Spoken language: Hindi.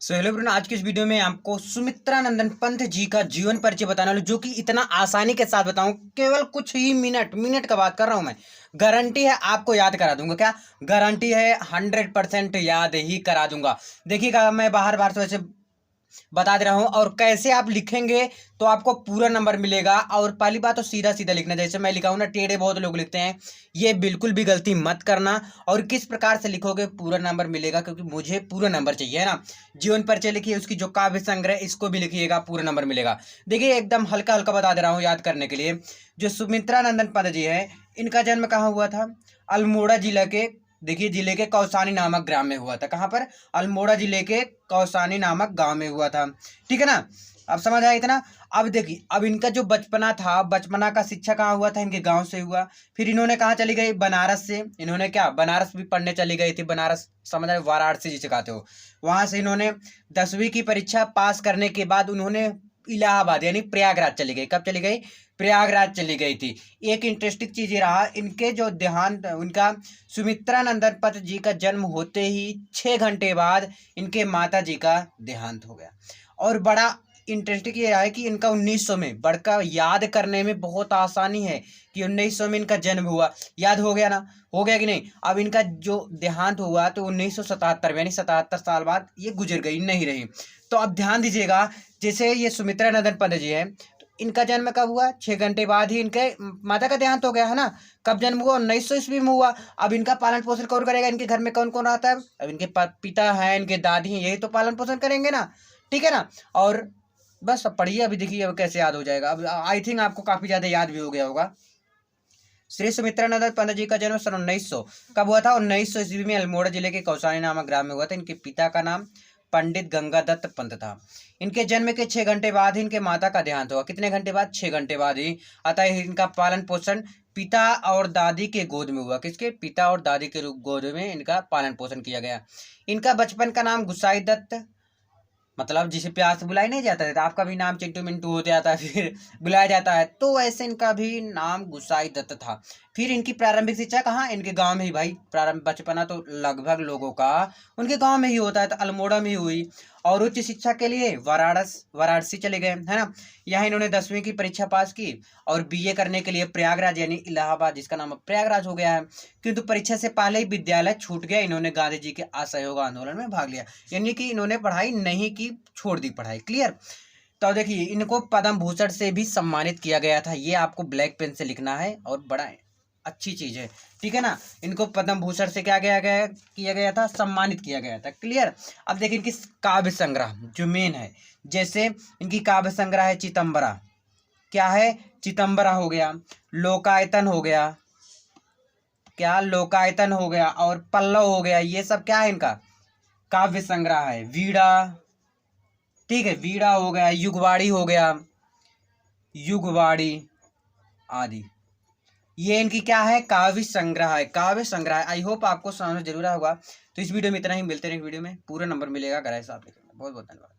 सो हेलो ब्रुन, आज की इस वीडियो में आपको सुमित्रा नंदन पंत जी का जीवन परिचय बताने वाला हूं, जो कि इतना आसानी के साथ बताऊं। केवल कुछ ही मिनट का बात कर रहा हूं मैं। गारंटी है आपको याद करा दूंगा। क्या गारंटी है? 100% याद ही करा दूंगा। देखिएगा, मैं बाहर बाहर से वैसे बता दे रहा हूं। और कैसे आप लिखेंगे तो आपको पूरा नंबर मिलेगा। और पहली बात तो सीधा सीधा लिखना, जैसे मैं लिखा हूं ना, टेढ़े बहुत लोग लिखते हैं, ये बिल्कुल भी गलती मत करना। और किस प्रकार से लिखोगे पूरा नंबर मिलेगा, क्योंकि मुझे पूरा नंबर चाहिए, है ना। जीवन परिचय लिखिए, उसकी जो काव्य संग्रह इसको भी लिखिएगा, पूरा नंबर मिलेगा। देखिए, एकदम हल्का हल्का बता दे रहा हूँ याद करने के लिए। जो सुमित्रा नंदन पंत जी है, इनका जन्म कहाँ हुआ था? अल्मोड़ा जिला के, देखिए, जिले के कौसानी नामक ग्राम में हुआ था। कहाँ पर? अल्मोड़ा जिले के कौसानी नामक गांव में हुआ था। ठीक है ना। अब समझ आया इतना। अब देखिए, अब इनका जो बचपना था, बचपना का शिक्षा कहाँ हुआ था? इनके गांव से हुआ। फिर इन्होंने कहाँ चली गई? बनारस से। इन्होंने क्या बनारस भी पढ़ने चली गई थी? बनारस समझ आए, वाराणसी जिसे कहते हो। वहां से इन्होंने 10वीं की परीक्षा पास करने के बाद उन्होंने इलाहाबाद यानी प्रयागराज चली गई। कब चली गई? प्रयागराज चली गई थी। एक इंटरेस्टिंग चीज ये रहा, इनके जो देहांत उनका, सुमित्रा नंदन पंत जी का जन्म होते ही 6 घंटे बाद इनके माता जी का देहांत हो गया। और बड़ा इंटरेस्टिंग ये रहा है कि इनका 1900 में, बड़का याद करने में बहुत आसानी है कि 1900 में इनका जन्म हुआ। याद हो गया ना? हो गया कि नहीं? अब इनका जो देहांत हुआ तो 1977 में, यानी 77 साल बाद ये गुजर गई, नहीं रही। तो अब ध्यान दीजिएगा, जैसे ये सुमित्रा नंदन पंत जी है, तो इनका जन्म कब हुआ? 6 घंटे बाद ही इनके माता का देहांत हो गया, है ना। कब जन्म हुआ? 1900 ईस्वी में हुआ। अब इनका पालन पोषण कौन करेगा? इनके घर में कौन कौन आता है? अब इनके पिता हैं, इनके दादी हैं, यही तो पालन पोषण करेंगे ना। ठीक है ना। और बस अब पढ़िए, अभी देखिए अब कैसे याद हो जाएगा। अब आई थिंक आपको काफी ज्यादा याद भी हो गया होगा। श्री सुमित्रानंद पंत जी का जन्म सन 1900 कब हुआ था? 1900 ईस्वी में अल्मोड़ा जिले के कौसानी नामक ग्राम में हुआ था। इनके पिता का नाम पंडित गंगादत्त पंत था। इनके जन्म के 6 घंटे बाद ही इनके माता का देहांत हुआ। कितने घंटे बाद? 6 घंटे बाद ही। अतः इनका पालन पोषण पिता और दादी के गोद में हुआ। किसके? पिता और दादी के गोद में इनका पालन पोषण किया गया। इनका बचपन का नाम गुसाई दत्त, मतलब जिसे प्यार से बुलाया नहीं जाता है, तो आपका भी नाम चिंटू मिंटू हो जाता है, फिर बुलाया जाता है, तो वैसे इनका भी नाम गुसाई दत्त था। फिर इनकी प्रारंभिक शिक्षा कहाँ? इनके गांव में ही भाई। प्रारंभ बचपना तो लगभग लोगों का उनके गांव में ही होता है, तो अल्मोड़ा में ही हुई। और उच्च शिक्षा के लिए वाराणसी चले गए, है ना। यहाँ इन्होंने 10वीं की परीक्षा पास की। और बीए करने के लिए प्रयागराज यानी इलाहाबाद, जिसका नाम अब प्रयागराज हो गया है। किंतु परीक्षा से पहले ही विद्यालय छूट गया। इन्होंने गांधी जी के असहयोग आंदोलन में भाग लिया, यानी कि इन्होंने पढ़ाई नहीं की, छोड़ दी पढ़ाई। क्लियर। तो देखिए, इनको पद्म भूषण से भी सम्मानित किया गया था। ये आपको ब्लैक पेन से लिखना है, और बड़ा अच्छी चीज है। ठीक है ना। इनको पद्म भूषण से क्या किया गया था? सम्मानित किया गया था। क्लियर। अब देखिए, इनकी काव्य संग्रह जो मेन है, जैसे इनकी काव्य संग्रह है चितंबरा। क्या है? चितंबरा हो गया, लोकायतन हो गया, क्या लोकायतन हो गया, और पल्लव हो गया। ये सब क्या है? इनका काव्य संग्रह है। वीणा, ठीक है, वीणा हो गया, युगवाड़ी हो गया, युगवाड़ी आदि। ये इनकी क्या है? काव्य संग्रह है। काव्य संग्रह। आई होप आपको समझ जरूर आया होगा। तो इस वीडियो में इतना ही। मिलते हैं वीडियो में, पूरा नंबर मिलेगा अगर ऐसा आप लिखेंगे। बहुत बहुत धन्यवाद।